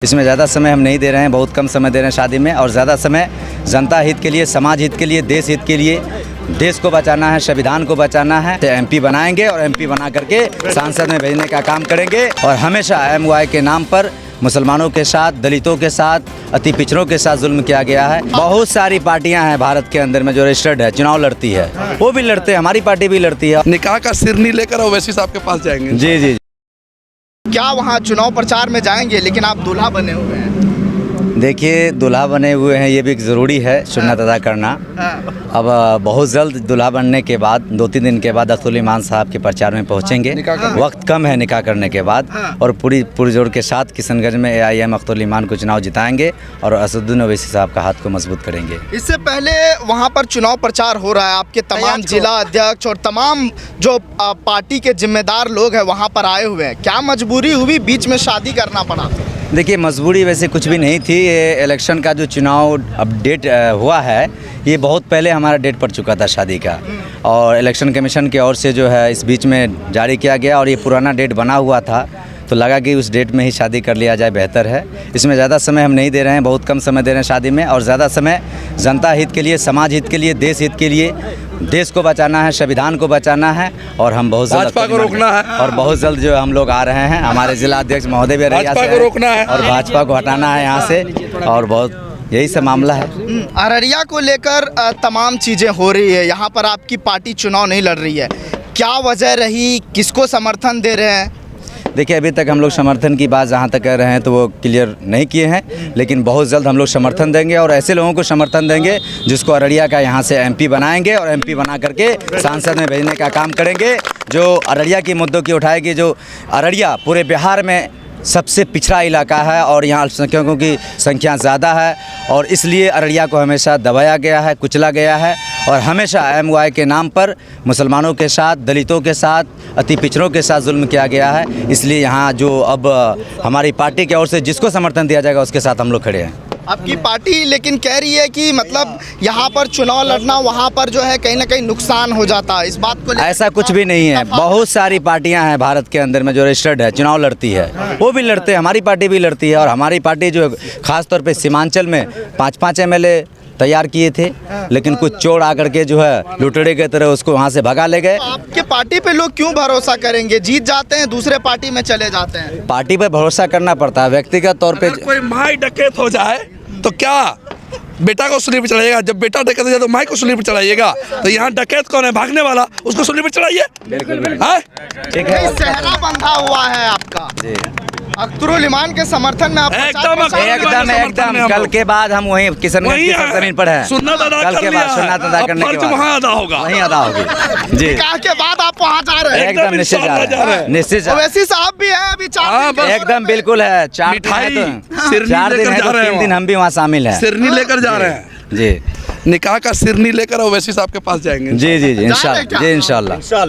इसमें ज़्यादा समय हम नहीं दे रहे हैं, बहुत कम समय दे रहे हैं शादी में, और ज़्यादा समय जनता हित के लिए, समाज हित के लिए, देश हित के लिए, देश को बचाना है, संविधान को बचाना है। तो एमपी बनाएंगे और एमपी बना करके सांसद में भेजने का काम करेंगे। और हमेशा एमवाई के नाम पर मुसलमानों के साथ, दलितों के साथ, अति पिछड़ों के साथ जुल्म किया गया है। बहुत सारी पार्टियां हैं भारत के अंदर में जो रजिस्टर्ड है, चुनाव लड़ती है, वो भी लड़ते हैं, हमारी पार्टी भी लड़ती है। निकाह का सिरनी लेकर ओवैसी साहब के पास जाएंगे। जी जी। क्या वहाँ चुनाव प्रचार में जाएंगे, लेकिन आप दूल्हा बने हुए हैं। देखिए, दूल्हा बने हुए हैं, ये भी ज़रूरी है सुन्नत अदा करना। अब बहुत जल्द दूल्हा बनने के बाद 2-3 दिन के बाद अख्तरुल ईमान साहब के प्रचार में पहुंचेंगे। वक्त कम है निकाह करने के बाद, और पूरी जोर के साथ किशनगंज में AIM अख्तरुल ईमान को चुनाव जिताएंगे और असदुद्दीन ओवैसी साहब का हाथ को मजबूत करेंगे। इससे पहले वहाँ पर चुनाव प्रचार हो रहा है, आपके तमाम जिला अध्यक्ष और तमाम जो पार्टी के जिम्मेदार लोग हैं वहाँ पर आए हुए हैं। क्या मजबूरी हुई, बीच में शादी करना पड़ा? देखिए, मजबूरी वैसे कुछ भी नहीं थी। ये इलेक्शन का जो चुनाव अपडेट हुआ है, ये बहुत पहले हमारा डेट पड़ चुका था शादी का, और इलेक्शन कमीशन की ओर से जो है इस बीच में जारी किया गया, और ये पुराना डेट बना हुआ था, तो लगा कि उस डेट में ही शादी कर लिया जाए, बेहतर है। इसमें ज़्यादा समय हम नहीं दे रहे हैं, बहुत कम समय दे रहे हैं शादी में, और ज़्यादा समय जनता हित के लिए, समाज हित के लिए, देश हित के लिए, देश को बचाना है, संविधान को बचाना है। और हम बहुत जल्द भाजपा को रोकना है, और बहुत जल्द जो हम लोग आ रहे हैं, हमारे जिला अध्यक्ष महोदय भी भाजपा को रोकना है और भाजपा को हटाना है यहाँ से, और बहुत यही सब मामला है। अररिया को लेकर तमाम चीज़ें हो रही है, यहाँ पर आपकी पार्टी चुनाव नहीं लड़ रही है, क्या वजह रही, किसको समर्थन दे रहे हैं? देखिए, अभी तक हम लोग समर्थन की बात जहाँ तक कह रहे हैं तो वो क्लियर नहीं किए हैं, लेकिन बहुत जल्द हम लोग समर्थन देंगे, और ऐसे लोगों को समर्थन देंगे जिसको अररिया का यहाँ से MP बनाएंगे, और MP बना करके सांसद में भेजने का काम करेंगे, जो अररिया की मुद्दों की उठाएगी। जो अररिया पूरे बिहार में सबसे पिछड़ा इलाका है, और यहाँ अल्पसंख्यकों की संख्या ज़्यादा है, और इसलिए अररिया को हमेशा दबाया गया है, कुचला गया है, और हमेशा MY के नाम पर मुसलमानों के साथ, दलितों के साथ, अति पिछड़ों के साथ जुल्म किया गया है। इसलिए यहाँ जो अब हमारी पार्टी की ओर से जिसको समर्थन दिया जाएगा उसके साथ हम लोग खड़े हैं। आपकी पार्टी लेकिन कह रही है कि मतलब यहाँ पर चुनाव लड़ना, वहाँ पर जो है कहीं ना कहीं नुकसान हो जाता है, इस बात को ऐसा कुछ भी नहीं है। बहुत सारी पार्टियां हैं भारत के अंदर में जो रजिस्टर्ड है, चुनाव लड़ती है, वो भी लड़ते हैं, हमारी पार्टी भी लड़ती है। और हमारी पार्टी जो खास तौर पे सीमांचल में 5-5 MLA तैयार किए थे, लेकिन कुछ चोर आकर के जो है लुटेरे की तरह उसको वहाँ से भगा ले गए। आपके पार्टी पे लोग क्यों भरोसा करेंगे? जीत जाते हैं, दूसरे पार्टी में चले जाते हैं। पार्टी पे भरोसा करना पड़ता है, व्यक्तिगत तौर पे। कोई माई डकैत हो जाए तो क्या बेटा को सूली पर चढ़ाइएगा? जब बेटा डकैत हो जाए तो माई को सूली पर चढ़ाइएगा। तो यहाँ डकैत कौन है? भागने वाला, उसको सूली पर चढ़ाइए। ठीक है, सेहरा बंधा हुआ है आपका अख्तरुल ईमान के समर्थन में। आप एकदम कल के बाद हम वहीं किशनगंज की जमीन पर हैं। कल के बाद सुन्नत अदा करने के बाद वहाँ अदा होगा, वहीं अदा होगी जी। निकाह के बाद आप वहाँ जा रहे हैं? एकदम निश्चित जा रहे हैं, निश्चित। ओवैसी साहब भी है अभी 4 दिन। एकदम बिल्कुल है, 4 दिन है तो 3 दिन हम भी वहाँ शामिल हैं। सिरनी लेकर जा रहे हैं जी। निकाह का सिरनी लेकर ओवैसी साहब के पास जाएंगे। जी जी जी, इंशाल्लाह।